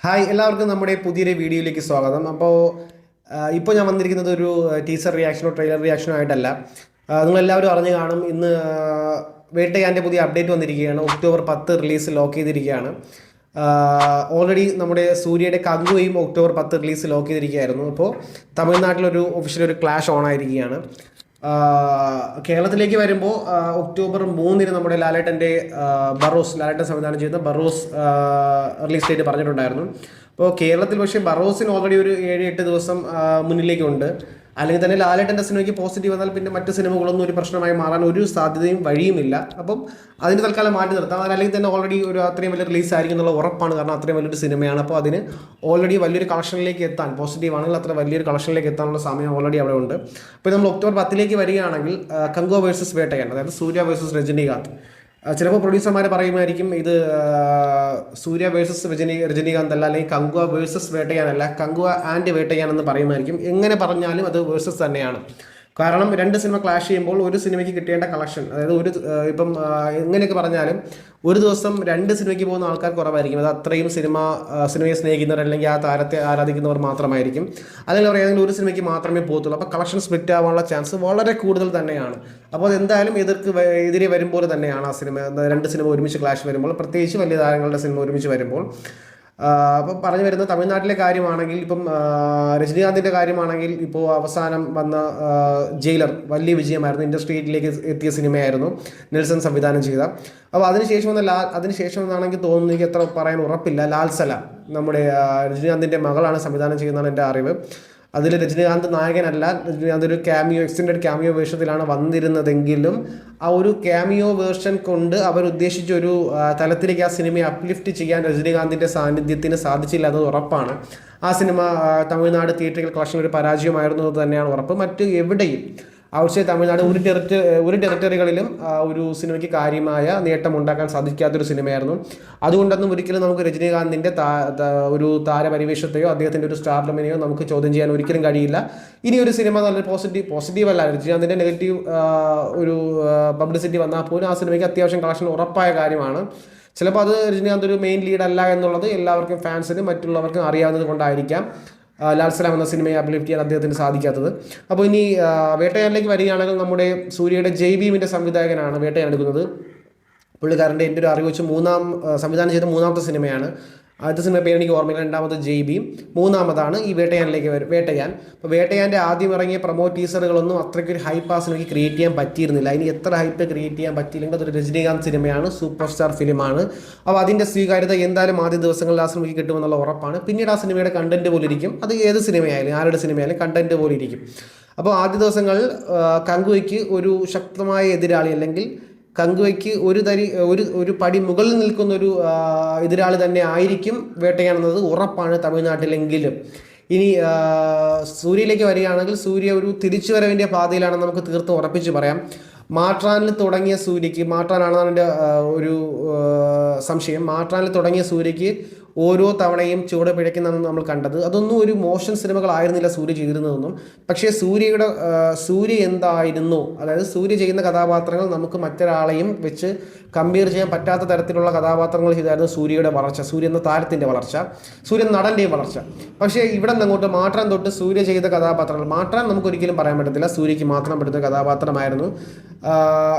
Hi എല്ലാവർക്കും നമ്മുടെ പുതിയൊരു വീഡിയോയിലേക്ക് സ്വാഗതം. ഇപ്പോൾ ഞാൻ വന്നിരിക്കുന്നത് ഒരു ടീസർ റിയാക്ഷനോ ട്രെയിലർ റിയാക്ഷനോ ആയിട്ടല്ല. നിങ്ങളെല്ലാവരും അറിഞ്ഞു കാണും, ഇന്ന് വേട്ടയാൻ്റെ പുതിയ അപ്ഡേറ്റ് വന്നിരിക്കുകയാണ്. ഒക്ടോബർ 10 റിലീസ് ലോക്ക് ചെയ്തിരിക്കുകയാണ്. ഓൾറെഡി നമ്മുടെ സൂര്യയുടെ കങ്കുവയും ഒക്ടോബർ 10 റിലീസ് ലോക്ക് ചെയ്തിരിക്കുകയായിരുന്നു. അപ്പോൾ തമിഴ്നാട്ടിലൊരു ഒഫീഷ്യൽ ഒരു ക്ലാഷ് ഓൺ ആയിരിക്കുകയാണ്. കേരളത്തിലേക്ക് വരുമ്പോൾ ഒക്ടോബർ 3 നമ്മുടെ ലാലേട്ടൻ സംവിധാനം ചെയ്യുന്ന ബറോസ് റിലീസ് ഡേറ്റ് പറഞ്ഞിട്ടുണ്ടായിരുന്നു. അപ്പോൾ കേരളത്തിൽ പക്ഷേ ബറോസിന് ഓൾറെഡി ഒരു 7-8 ദിവസം മുന്നിലേക്കുണ്ട്. അല്ലെങ്കിൽ തന്നെ ലാലേട്ടൻ്റെ സിനിമയ്ക്ക് പോസിറ്റീവ് വന്നാൽ പിന്നെ മറ്റ് സിനിമകളൊന്നും ഒരു പ്രശ്നമായി മാറാൻ ഒരു സാധ്യതയും വഴിയുമില്ല. അപ്പം അതിന് തൽക്കാലം മാറ്റി നിർത്താം. അല്ലെങ്കിൽ തന്നെ ഓൾറെഡി ഒരു അത്രയും വലിയ റിലീസ് ആയിരിക്കും എന്നുള്ള ഉറപ്പാണ്. കാരണം അത്രയും വലിയൊരു സിനിമയാണ്. അപ്പോൾ അതിന് ഓൾറെഡി വലിയൊരു കളക്ഷനിലേക്ക് എത്താൻ, പോസിറ്റീവ് ആണെങ്കിൽ അത്ര വലിയൊരു കളക്ഷനിലേക്ക് എത്താനുള്ള സമയം ഓൾറെഡി അവിടെ ഉണ്ട്. അപ്പോൾ നമ്മൾ ഒക്ടോബർ 10 വരികയാണെങ്കിൽ കങ്കുവ വേഴ്സസ് വേട്ടയാൻ, അതായത് സൂര്യ വേഴ്സസ് രജനീകാന്ത്. ചിലപ്പോൾ പ്രൊഡ്യൂസർമാർ പറയുമായിരിക്കും ഇത് സൂര്യ വേഴ്സസ് രജനീകാന്ത് അല്ല, അല്ലെങ്കിൽ കങ്കുവ വേഴ്സസ് വേട്ടയാനല്ല, കങ്കുവ ആൻഡ് വേട്ടയാൻ എന്ന് പറയുമായിരിക്കും. എങ്ങനെ പറഞ്ഞാലും അത് വേഴ്സസ് തന്നെയാണ്. കാരണം രണ്ട് സിനിമ ക്ലാഷ് ചെയ്യുമ്പോൾ ഒരു സിനിമയ്ക്ക് കിട്ടേണ്ട കളക്ഷൻ, അതായത് എങ്ങനെയൊക്കെ പറഞ്ഞാലും ഒരു ദിവസം രണ്ട് സിനിമയ്ക്ക് പോകുന്ന ആൾക്കാർ കുറവായിരിക്കും. അത് അത്രയും സിനിമയെ സ്നേഹിക്കുന്നവർ അല്ലെങ്കിൽ ആ താരത്തെ ആരാധിക്കുന്നവർ മാത്രമായിരിക്കും. അല്ലെങ്കിൽ പറയുകയാണെങ്കിൽ ഒരു സിനിമയ്ക്ക് മാത്രമേ പോകത്തുള്ളൂ. അപ്പോൾ കളക്ഷൻ സ്പ്ലിറ്റ് ആവാനുള്ള ചാൻസ് വളരെ കൂടുതൽ തന്നെയാണ്. അപ്പോൾ അതെന്തായാലും എതിരെ വരുമ്പോൾ തന്നെയാണ് ആ സിനിമ, രണ്ട് സിനിമ ഒരുമിച്ച് ക്ലാഷ് വരുമ്പോൾ, പ്രത്യേകിച്ച് വലിയ താരങ്ങളുടെ സിനിമ ഒരുമിച്ച് വരുമ്പോൾ. അപ്പം പറഞ്ഞു വരുന്ന തമിഴ്നാട്ടിലെ കാര്യമാണെങ്കിൽ, ഇപ്പം രജനീകാന്തിൻ്റെ കാര്യമാണെങ്കിൽ, ഇപ്പോൾ അവസാനം വന്ന ജയിലർ വലിയ വിജയമായിരുന്നു. ഇൻഡസ്ട്രിയിലേക്ക് എത്തിയ സിനിമയായിരുന്നു, നെൽസൺ സംവിധാനം ചെയ്ത. അപ്പോൾ അതിനുശേഷം എന്നാണെങ്കിൽ തോന്നുന്നു, എനിക്ക് എത്ര പറയാൻ ഉറപ്പില്ല, ലാൽസല നമ്മുടെ രജനീകാന്തിൻ്റെ മകളാണ് സംവിധാനം ചെയ്യുന്നതാണ് എൻ്റെ അറിവ്. അതിൽ രജനീകാന്ത് നായകനല്ല, രജനീകാന്ത് ഒരു എക്സ്റ്റൻഡഡ് ക്യാമിയോ വേഷത്തിലാണ് വന്നിരുന്നതെങ്കിലും ആ ഒരു ക്യാമിയോ വേർഷൻ കൊണ്ട് അവർ ഉദ്ദേശിച്ചൊരു തലത്തിലേക്ക് ആ സിനിമയെ അപ്ലിഫ്റ്റ് ചെയ്യാൻ രജനീകാന്തിൻ്റെ സാന്നിധ്യത്തിന് സാധിച്ചില്ല എന്നത് ഉറപ്പാണ്. ആ സിനിമ തമിഴ്നാട് തിയേറ്ററിക്കൽ കളക്ഷൻ ഒരു പരാജയമായിരുന്നു എന്ന് തന്നെയാണ് ഉറപ്പ്. മറ്റ് എവിടെയും ഔട്ട്സൈഡ് തമിഴ്നാട് ഒരു ടെറിട്ടറികളിലും ഒരു സിനിമയ്ക്ക് കാര്യമായ നേട്ടം ഉണ്ടാക്കാൻ സാധിക്കാത്തൊരു സിനിമയായിരുന്നു. അതുകൊണ്ടൊന്നും ഒരിക്കലും നമുക്ക് രജനീകാന്തിൻ്റെ ഒരു താരപരിവേഷത്തെയോ അദ്ദേഹത്തിൻ്റെ ഒരു സ്റ്റാർഡമിനെയോ നമുക്ക് ചോദ്യം ചെയ്യാൻ ഒരിക്കലും കഴിയില്ല. ഇനി ഒരു സിനിമ നല്ല പോസിറ്റീവ് അല്ല, രജനീകാന്തിൻ്റെ നെഗറ്റീവ് ഒരു പബ്ലിസിറ്റി വന്നാൽ പോലും ആ സിനിമയ്ക്ക് അത്യാവശ്യം കളക്ഷൻ ഉറപ്പായ കാര്യമാണ്. ചിലപ്പോൾ അത് രജനീകാന്ത് ഒരു മെയിൻ ലീഡ് അല്ല എന്നുള്ളത് എല്ലാവർക്കും, ഫാൻസിനും മറ്റുള്ളവർക്കും അറിയാവുന്നത് കൊണ്ടായിരിക്കാം ലാൽസലാം എന്ന സിനിമയെ അപ്ലിഫ്റ്റ് ചെയ്യാൻ അദ്ദേഹത്തിന് സാധിക്കാത്തത്. അപ്പോൾ ഇനി വേട്ടയാനിലേക്ക് വരികയാണെങ്കിൽ, നമ്മുടെ സൂര്യയുടെ ജയ് ഭീമിൻ്റെ സംവിധായകനാണ് വേട്ടയാൻ എടുക്കുന്നത്. പുള്ളിക്കാരൻ്റെ എൻ്റെ ഒരു അറിവ് വെച്ച് സംവിധാനം ചെയ്ത മൂന്നാമത്തെ സിനിമയാണ്. ആദ്യത്തെ സിനിമ പേര് എനിക്ക് ഓർമ്മയില്ല, രണ്ടാമത് ജയ് ഭീം, മൂന്നാമതാണ് ഈ വേട്ടയാൻ. അപ്പോൾ വേട്ടയാൻ്റെ ആദ്യം ഇറങ്ങിയ പ്രൊമോ ടീസറുകളൊന്നും അത്രയ്ക്കൊരു ഹൈപ്പ് ആ സിനിമയ്ക്ക് ക്രിയേറ്റ് ചെയ്യാൻ പറ്റിയിരുന്നില്ല. ഇനി എത്ര ഹൈപ്പ് ക്രിയേറ്റ് ചെയ്യാൻ പറ്റിയില്ലെങ്കിൽ അതൊരു രജനീകാന്ത് സിനിമയാണ്, സൂപ്പർ സ്റ്റാർ ഫിലിമാണ്. അപ്പോൾ അതിൻ്റെ സ്വീകാര്യത എന്തായാലും ആദ്യ ദിവസങ്ങളിൽ ആ സിനിമയ്ക്ക് കിട്ടുമെന്നുള്ള ഉറപ്പാണ്. പിന്നീട് ആ സിനിമയുടെ കണ്ടന്റ് പോലെ ഇരിക്കും. അത് ഏത് സിനിമയായാലും, ആരുടെ സിനിമയായാലും കണ്ടന്റ് പോലെ ഇരിക്കും. അപ്പോൾ ആദ്യ ദിവസങ്ങളിൽ കങ്കുവയ്ക്ക് ഒരു ശക്തമായ എതിരാളി, അല്ലെങ്കിൽ കങ്കുവയ്ക്ക് ഒരു പടി മുകളിൽ നിൽക്കുന്ന ഒരു എതിരാളി തന്നെ ആയിരിക്കും വേട്ടയാൻ എന്നത് ഉറപ്പാണ് തമിഴ്നാട്ടിലെങ്കിലും. ഇനി സൂര്യയിലേക്ക് വരികയാണെങ്കിൽ, സൂര്യ ഒരു തിരിച്ചുവരവിൻ്റെ പാതയിലാണെന്ന് നമുക്ക് തീർത്തും ഉറപ്പിച്ച് പറയാം. മാട്രാനിൽ തുടങ്ങിയ സൂര്യക്ക്, മാട്രാനാണെന്നാണ് എൻ്റെ ഒരു സംശയം, മാട്രാനിൽ തുടങ്ങിയ സൂര്യക്ക് ഓരോ തവണയും ചുവട് പിഴയ്ക്കുന്നതാണ് നമ്മൾ കണ്ടത്. അതൊന്നും ഒരു മോശം സിനിമകളായിരുന്നില്ല സൂര്യ ചെയ്തിരുന്നതൊന്നും. പക്ഷേ സൂര്യ എന്തായിരുന്നു, അതായത് സൂര്യ ചെയ്യുന്ന കഥാപാത്രങ്ങൾ നമുക്ക് മറ്റൊരാളെയും വെച്ച് കമ്പയർ ചെയ്യാൻ പറ്റാത്ത തരത്തിലുള്ള കഥാപാത്രങ്ങൾ ചെയ്തായിരുന്നു സൂര്യയുടെ വളർച്ച, സൂര്യ എന്ന താരത്തിൻ്റെ വളർച്ച, സൂര്യൻ നടൻ്റെയും വളർച്ച. പക്ഷേ ഇവിടെ നിന്ന് അങ്ങോട്ട് മാട്രാൻ തൊട്ട് സൂര്യ ചെയ്ത കഥാപാത്രങ്ങൾ, മാട്രാൻ നമുക്കൊരിക്കലും പറയാൻ പറ്റത്തില്ല സൂര്യയ്ക്ക് മാത്രം പറ്റുന്ന കഥാപാത്രമായിരുന്നു.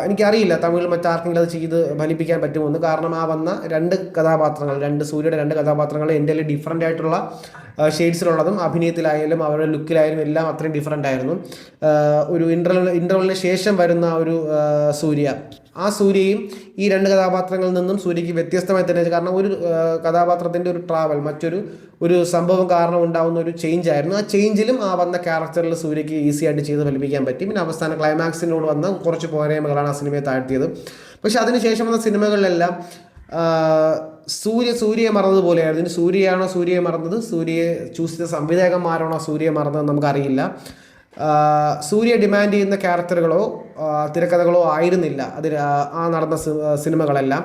എനിക്കറിയില്ല തമിഴിൽ മറ്റാർക്കെങ്കിലും അത് ചെയ്ത് ഫലിപ്പിക്കാൻ പറ്റുമെന്ന്. കാരണം ആ വന്ന സൂര്യയുടെ രണ്ട് കഥാപാത്രങ്ങൾ എൻ്റെ ഡിഫറൻ്റ് ആയിട്ടുള്ള ഷെയ്ഡ്സിലുള്ളതും അഭിനയത്തിലായാലും അവരുടെ ലുക്കിലായാലും എല്ലാം അത്രയും ഡിഫറൻ്റ് ആയിരുന്നു. ഒരു ഇൻ്റർവെലിന് ശേഷം വരുന്ന ഒരു ആ സൂര്യയും ഈ രണ്ട് കഥാപാത്രങ്ങളിൽ നിന്നും സൂര്യയ്ക്ക് വ്യത്യസ്തമായി തന്നെ, കാരണം ഒരു കഥാപാത്രത്തിൻ്റെ ഒരു ട്രാവൽ, ഒരു സംഭവം കാരണം ഉണ്ടാകുന്ന ഒരു ചേഞ്ച് ആയിരുന്നു. ആ ചേഞ്ചിലും ആ വന്ന ക്യാരക്ടറിൽ സൂര്യയ്ക്ക് ഈസി ആയിട്ട് ചെയ്ത് ഫലിപ്പിക്കാൻ പറ്റി. പിന്നെ അവസാന ക്ലൈമാക്സിനോട് വന്ന കുറച്ച് പോരായ്മകളാണ് ആ സിനിമയെ താഴ്ത്തിയത്. പക്ഷെ അതിനുശേഷം വന്ന സിനിമകളിലെല്ലാം സൂര്യയെ മറന്നതുപോലെയായിരുന്നു. ഇനി സൂര്യയെ മറന്നത്, സൂര്യയെ ചൂസ് ചെയ്ത സംവിധായകന്മാരാണോ സൂര്യയെ മറന്നതെന്ന് നമുക്കറിയില്ല. സൂര്യ ഡിമാൻഡ് ചെയ്യുന്ന ക്യാരക്ടറുകളോ തിരക്കഥകളോ ആയിരുന്നില്ല ആ നടന്ന സിനിമകളെല്ലാം.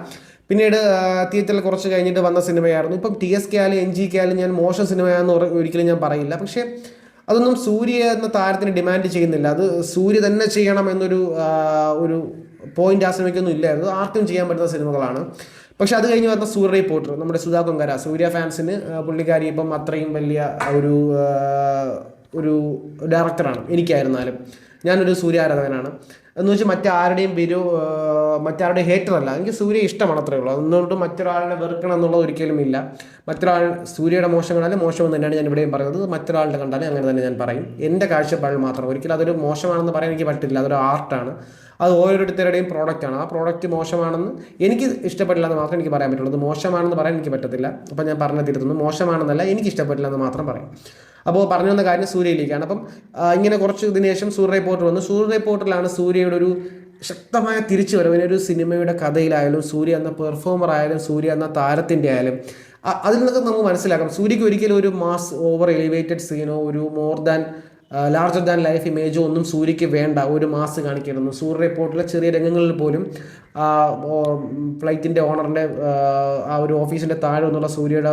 പിന്നീട് തിയേറ്ററിൽ കുറച്ച് കഴിഞ്ഞിട്ട് വന്ന സിനിമയായിരുന്നു. ഇപ്പം TSK ആയാലും NGK ആയാലും ഞാൻ മോശം സിനിമയാണെന്ന് ഒരിക്കലും ഞാൻ പറയില്ല. പക്ഷേ അതൊന്നും സൂര്യ എന്ന താരത്തിന് ഡിമാൻഡ് ചെയ്യുന്നില്ല. അത് സൂര്യ തന്നെ ചെയ്യണം എന്നൊരു പോയിന്റ് ആ സിനിമയ്ക്കൊന്നും ഇല്ലായിരുന്നു. ആർക്കും ചെയ്യാൻ പറ്റുന്ന സിനിമകളാണ്. പക്ഷെ അത് കഴിഞ്ഞ് വന്ന സൂര്യ പോട്ടർ, നമ്മുടെ സുധാ കൊങ്കര, സൂര്യ ഫാൻസിന് പുള്ളിക്കാരി ഇപ്പം അത്രയും വലിയ ഒരു ഒരു ഡയറക്ടറാണ്. എനിക്കായിരുന്നാലും ഞാനൊരു സൂര്യ ആരാധകനാണ്. എന്ന് വെച്ചാൽ മറ്റാരുടെയും ഹേറ്റർ അല്ല, എനിക്ക് സൂര്യ ഇഷ്ടമാണ്, അത്രേ ഉള്ളൂ. അതുകൊണ്ട് മറ്റൊരാളിനെ വെറുക്കണം എന്നുള്ളത് ഒരിക്കലും ഇല്ല. മറ്റൊരാൾ സൂര്യയുടെ മോശങ്ങളാലും മോശമെന്ന് തന്നെയാണ് ഞാൻ ഇവിടെയും പറയുന്നത്. മറ്റൊരാളുടെ കണ്ടാലും അങ്ങനെ തന്നെ ഞാൻ പറയും, എൻ്റെ കാഴ്ചപ്പാടിൽ മാത്രം. ഒരിക്കലും അതൊരു മോശമാണെന്ന് പറയാൻ എനിക്ക് പറ്റില്ല, അതൊരു ആർട്ടാണ്, അത് ഓരോരുത്തരുടെയും പ്രോഡക്റ്റാണ്. ആ പ്രോഡക്റ്റ് മോശമാണെന്ന് എനിക്ക് ഇഷ്ടപ്പെട്ടില്ല എന്ന് മാത്രം എനിക്ക് പറയാൻ പറ്റുള്ളൂ. അത് മോശമാണെന്ന് പറയാൻ എനിക്ക് പറ്റത്തില്ല. അപ്പം ഞാൻ പറഞ്ഞു തിരുത്തുന്നു, മോശമാണെന്നല്ല, എനിക്ക് ഇഷ്ടപ്പെട്ടില്ല എന്ന് മാത്രം പറയും. അപ്പോൾ പറഞ്ഞു വന്ന കാര്യം സൂര്യയിലേക്കാണ്. അപ്പം ഇങ്ങനെ കുറച്ച് ഇതിന് ശേഷം സൂര്യ റിപ്പോർട്ടർ വന്നു. സൂര്യ റിപ്പോർട്ടറിലാണ് സൂര്യയുടെ ഒരു ശക്തമായ തിരിച്ചുവരവ്. ഒരു സിനിമയുടെ കഥയിലായാലും, സൂര്യ എന്ന പെർഫോമർ ആയാലും, സൂര്യ എന്ന താരത്തിൻ്റെ ആയാലും, അതിൽ നിന്നൊക്കെ നമുക്ക് മനസ്സിലാക്കാം സൂര്യക്ക് ഒരിക്കലും ഒരു മാസ് ഓവർ എലിവേറ്റഡ് സീനോ ഒരു more than larger than life ഇമേജോ ഒന്നും സൂര്യക്ക് വേണ്ട. ഒരു മാസ് കാണിക്കണമെന്ന് സൂര്യ റിപ്പോർട്ടിലെ ചെറിയ രംഗങ്ങളിൽ പോലും ഫ്ലൈറ്റിൻ്റെ ഓണറിൻ്റെ ആ ഒരു ഓഫീസിൻ്റെ താഴെ നിന്നുള്ള സൂര്യയുടെ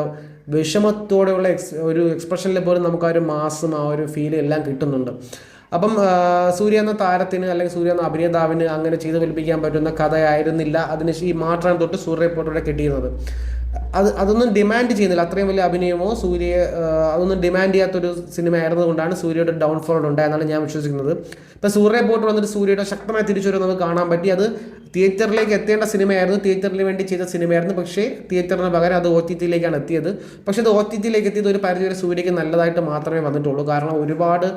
വിഷമത്തോടെയുള്ള ഒരു എക്സ്പ്രഷനിൽ പോലും നമുക്ക് ആ ഒരു മാസും ആ ഒരു ഫീലും എല്ലാം കിട്ടുന്നുണ്ട്. അപ്പം സൂര്യ എന്ന താരത്തിന് അല്ലെങ്കിൽ സൂര്യ എന്ന അഭിനേതാവിന് അങ്ങനെ ചെയ്തു ഫലിപ്പിക്കാൻ പറ്റുന്ന കഥയായിരുന്നില്ല അതിന് ഈ മാറ്റാൻ തൊട്ട് സൂര്യ റിപ്പോർട്ടറുടെ കിട്ടിയിരുന്നത്. അതൊന്നും ഡിമാൻഡ് ചെയ്യുന്നില്ല, അത്രയും വലിയ അഭിനയമോ സൂര്യയെ അതൊന്നും ഡിമാൻഡ് ചെയ്യാത്തൊരു സിനിമ ആയിരുന്നതുകൊണ്ടാണ് സൂര്യയുടെ ഡൗൺഫോൾ ഉണ്ടായെന്നാണ് ഞാൻ വിശ്വസിക്കുന്നത്. ഇപ്പം സൂര്യ റിപ്പോർട്ടർ വന്നിട്ട് സൂര്യയുടെ ശക്തമായ തിരിച്ചുവരവ് നമുക്ക് കാണാൻ പറ്റി. അത് തിയേറ്ററിലേക്ക് എത്തേണ്ട സിനിമയായിരുന്നു, തിയേറ്ററിന് വേണ്ടി ചെയ്ത സിനിമയായിരുന്നു. പക്ഷേ തിയേറ്ററിന് പകരം അത് OTT എത്തിയത്. പക്ഷേ അത് OTT എത്തിയത് ഒരു പരിധിവരെ സൂര്യയ്ക്ക് നല്ലതായിട്ട് മാത്രമേ വന്നിട്ടുള്ളൂ. കാരണം ഒരുപാട്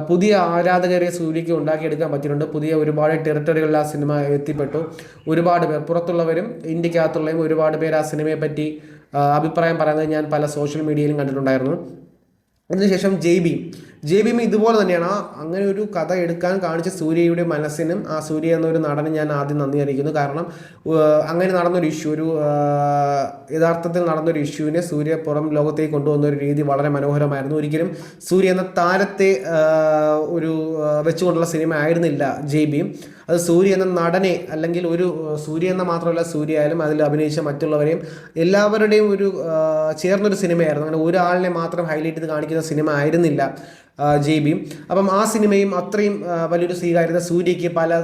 പുതിയ ആരാധകരെ സൂര്യയ്ക്ക് ഉണ്ടാക്കിയെടുക്കാൻ പറ്റിയിട്ടുണ്ട്. പുതിയ ഒരുപാട് ടെറിട്ടറികളിൽ ആ സിനിമ എത്തിപ്പെട്ടു. ഒരുപാട് പേർ, പുറത്തുള്ളവരും ഇന്ത്യക്കകത്തുള്ളവരും ഒരുപാട് പേർ ആ സിനിമയെ പറ്റി അഭിപ്രായം പറയുന്നത് ഞാൻ പല സോഷ്യൽ മീഡിയയിലും കണ്ടിട്ടുണ്ടായിരുന്നു. അതിനുശേഷം ജെ ബി ഇതുപോലെ തന്നെയാണ്. അങ്ങനെ ഒരു കഥ എടുക്കാൻ കാണിച്ച സൂര്യയുടെ മനസ്സിനും ആ സൂര്യ എന്നൊരു നടന് ഞാൻ ആദ്യം നന്ദി അറിയിക്കുന്നു. കാരണം അങ്ങനെ നടന്നൊരു ഇഷ്യൂ, ഒരു യഥാർത്ഥത്തിൽ നടന്നൊരു ഇഷ്യൂവിനെ സൂര്യ പുറം ലോകത്തേക്ക് കൊണ്ടുവന്ന ഒരു രീതി വളരെ മനോഹരമായിരുന്നു. ഒരിക്കലും സൂര്യ എന്ന താരത്തെ ഒരു വെച്ചുകൊണ്ടുള്ള സിനിമ ആയിരുന്നില്ല ജെ ബി. അത് സൂര്യ എന്ന നടനെ, അല്ലെങ്കിൽ ഒരു സൂര്യ എന്ന മാത്രമല്ല സൂര്യ ആയാലും അതിൽ അഭിനയിച്ച മറ്റുള്ളവരെയും എല്ലാവരുടെയും ഒരു ചേർന്നൊരു സിനിമയായിരുന്നു. അങ്ങനെ ഒരാളിനെ മാത്രം ഹൈലൈറ്റ് ചെയ്ത് കാണിക്കുന്ന സിനിമ ആയിരുന്നില്ല ജെ ബി. അപ്പം ആ സിനിമയും അത്രയും വലിയൊരു സ്വീകാര്യത സൂര്യയ്ക്ക് പല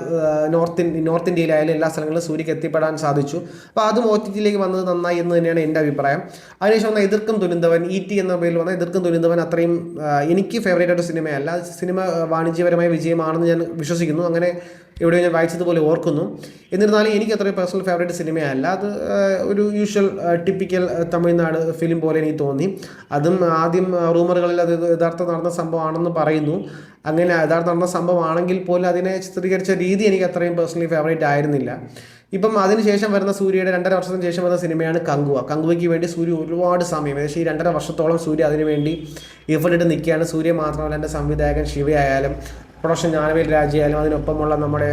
നോർത്ത് ഇന്ത്യയിലായാലും എല്ലാ സ്ഥലങ്ങളിലും സൂര്യയ്ക്ക് എത്തിപ്പെടാൻ സാധിച്ചു. അപ്പോൾ അതും OTT വന്നത് നന്നായി എന്ന് തന്നെയാണ് എൻ്റെ അഭിപ്രായം. അതിനുശേഷം വന്ന എതിർക്കും തുനിന്തവൻ, ET എന്ന പേരിൽ വന്ന എതിർക്കും തുനിന്തവൻ അത്രയും എനിക്ക് ഫേവറേറ്റ് ആയിട്ട് സിനിമയല്ല. സിനിമ വാണിജ്യപരമായ വിജയമാണെന്ന് ഞാൻ വിശ്വസിക്കുന്നു. അങ്ങനെ എവിടെയോ ഞാൻ വായിച്ചതുപോലെ ഓർക്കുന്നു. എന്നിരുന്നാലും എനിക്ക് അത്രയും പേഴ്സണൽ ഫേവറേറ്റ് സിനിമയല്ല. അത് ഒരു യൂഷ്വൽ ടിപ്പിക്കൽ തമിഴ്നാട് ഫിലിം പോലെ എനിക്ക് തോന്നി. അതും ആദ്യം റൂമറുകളിൽ അത് യഥാർത്ഥം നടന്ന സംഭവമാണെന്ന് പറയുന്നു. അങ്ങനെ യഥാർത്ഥം നടന്ന സംഭവമാണെങ്കിൽ പോലും അതിനെ ചിത്രീകരിച്ച രീതി എനിക്ക് അത്രയും പേഴ്സണലി ഫേവറേറ്റ് ആയിരുന്നില്ല. ഇപ്പം അതിനുശേഷം വരുന്ന സൂര്യയുടെ 2.5 വർഷത്തിന് ശേഷം വരുന്ന സിനിമയാണ് കങ്കുവയ്ക്ക് വേണ്ടി സൂര്യ ഒരുപാട് സമയം, ഏകദേശം ഈ 2.5 വർഷത്തോളം സൂര്യ അതിനു വേണ്ടി എഫേർട്ട് ഇട്ട് നിൽക്കുകയാണ്. സൂര്യ മാത്രമല്ല, എൻ്റെ സംവിധായകൻ ശിവയായാലും പ്രൊഡക്ഷൻ ജ്ഞാനവേൽ രാജയായാലും അതിനൊപ്പമുള്ള നമ്മുടെ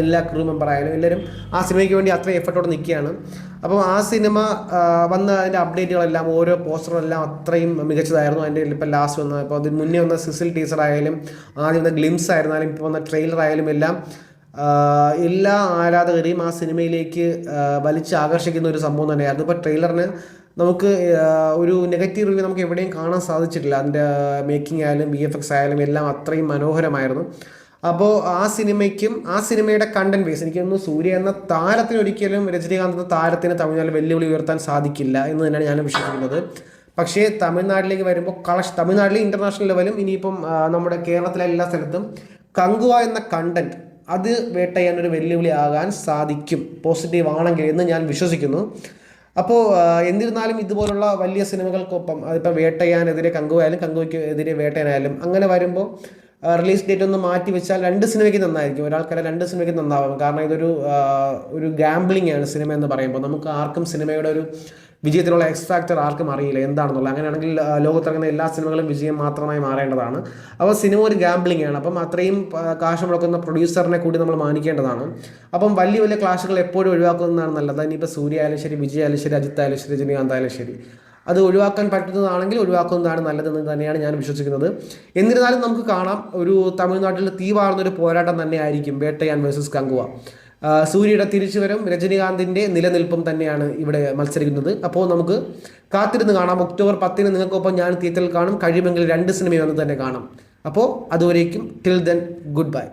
എല്ലാ ക്രൂ മെമ്പർ ആയാലും എല്ലാവരും ആ സിനിമയ്ക്ക് വേണ്ടി അത്രയും എഫർട്ടോടെ നിൽക്കുകയാണ്. അപ്പോൾ ആ സിനിമ വന്ന അതിൻ്റെ അപ്ഡേറ്റുകളെല്ലാം ഓരോ പോസ്റ്ററെല്ലാം അത്രയും മികച്ചതായിരുന്നു. അതിൻ്റെ ഇപ്പം ലാസ്റ്റ് വന്ന, ഇപ്പോൾ അതിന് മുന്നേ വന്ന സിസിൽ ടീസർ ആയാലും ആദ്യം വന്ന ഗ്ലിംസ് ആയിരുന്നാലും ഇപ്പോൾ വന്ന ട്രെയിലർ ആയാലും എല്ലാം എല്ലാ ആരാധകരെയും ആ സിനിമയിലേക്ക് വലിച്ച് ആകർഷിക്കുന്ന ഒരു സംഭവം തന്നെയായിരുന്നു. ഇപ്പോൾ ട്രെയിലറിന് നമുക്ക് ഒരു നെഗറ്റീവ് റിവ്യൂ നമുക്ക് എവിടെയും കാണാൻ സാധിച്ചിട്ടില്ല. അതിൻ്റെ മേക്കിംഗ് ആയാലും VFX ആയാലും എല്ലാം അത്രയും മനോഹരമായിരുന്നു. അപ്പോൾ ആ സിനിമയ്ക്കും ആ സിനിമയുടെ കണ്ടന്റ് ബേസ് എനിക്കൊന്ന് സൂര്യ എന്ന താരത്തിന് ഒരിക്കലും രജനീകാന്ത് എന്ന താരത്തിന് തമിഴ്നാട്ടിൽ വെല്ലുവിളി ഉയർത്താൻ സാധിക്കില്ല എന്ന് തന്നെയാണ് ഞാൻ വിശ്വസിക്കുന്നത്. പക്ഷേ തമിഴ്നാട്ടിലേക്ക് വരുമ്പോൾ തമിഴ്നാട്ടിലെ ഇൻ്റർനാഷണൽ ലെവലും ഇനിയിപ്പം നമ്മുടെ കേരളത്തിലെ എല്ലാ സ്ഥലത്തും കങ്കുവ എന്ന കണ്ടന്റ് അത് വേട്ടയാനൊരു വെല്ലുവിളി ആകാൻ സാധിക്കും, പോസിറ്റീവ് ആണെങ്കിൽ എന്ന് ഞാൻ വിശ്വസിക്കുന്നു. അപ്പോൾ എന്നിരുന്നാലും ഇതുപോലുള്ള വലിയ സിനിമകൾക്കൊപ്പം അതിപ്പോൾ വേട്ടയാനെതിരെ കങ്കുവായാലും കങ്കുവയ്ക്ക് എതിരെ വേട്ടയാനായാലും അങ്ങനെ വരുമ്പോൾ റിലീസ് ഡേറ്റ് ഒന്ന് മാറ്റി വെച്ചാൽ 2 സിനിമയ്ക്ക് നന്നായിരിക്കും. ഒരാൾക്കല്ല 2 സിനിമയ്ക്ക് നന്നാവും. കാരണം ഇതൊരു ഗാംബ്ലിംഗ് ആണ് സിനിമ എന്ന് പറയുമ്പോൾ. നമുക്ക് ആർക്കും സിനിമയുടെ ഒരു വിജയത്തിലുള്ള എക്സ് ഫാക്ടർ ആർക്കും അറിയില്ല എന്താണെന്നുള്ളത്. അങ്ങനെയാണെങ്കിൽ ലോകത്തിറങ്ങുന്ന എല്ലാ സിനിമകളും വിജയം മാത്രമായി മാറേണ്ടതാണ്. അപ്പോൾ സിനിമ ഒരു ഗാംബ്ലിംഗ് ആണ്. അപ്പം അത്രയും കാശ് മുടക്കുന്ന പ്രൊഡ്യൂസറിനെ കൂടി നമ്മൾ മാനിക്കേണ്ടതാണ്. അപ്പം വലിയ വലിയ ക്ലാഷുകൾ എപ്പോഴും ഒഴിവാക്കുന്നതാണ് നല്ലത്. ഇനിയിപ്പോൾ സൂര്യ ആയാലും ശരി, വിജയ് ആയാലും ശരി, അജിത്ത് ആയാലും ശരി, രജനീകാന്ത് ആയാലും ശരി, അത് ഒഴിവാക്കാൻ പറ്റുന്നതാണെങ്കിൽ ഒഴിവാക്കുന്നതാണ് നല്ലതെന്ന് തന്നെയാണ് ഞാൻ വിശ്വസിക്കുന്നത്. എന്നിരുന്നാലും നമുക്ക് കാണാം, ഒരു തമിഴ്നാട്ടിൽ തീവാർന്നൊരു പോരാട്ടം തന്നെയായിരിക്കും വേട്ടയാൻ വേഴ്സസ് കങ്കുവ. സൂര്യയുടെ തിരിച്ചുവരും രജനീകാന്തിൻ്റെ നിലനിൽപ്പും തന്നെയാണ് ഇവിടെ മത്സരിക്കുന്നത്. അപ്പോൾ നമുക്ക് കാത്തിരുന്ന് കാണാം. ഒക്ടോബർ 10 നിങ്ങൾക്കൊപ്പം ഞാൻ തിയേറ്ററിൽ കാണും. കഴിയുമെങ്കിൽ 2 സിനിമ വന്ന് തന്നെ കാണാം. അപ്പോൾ അതുവരേക്കും ടിൽ ദെൻ ഗുഡ് ബൈ.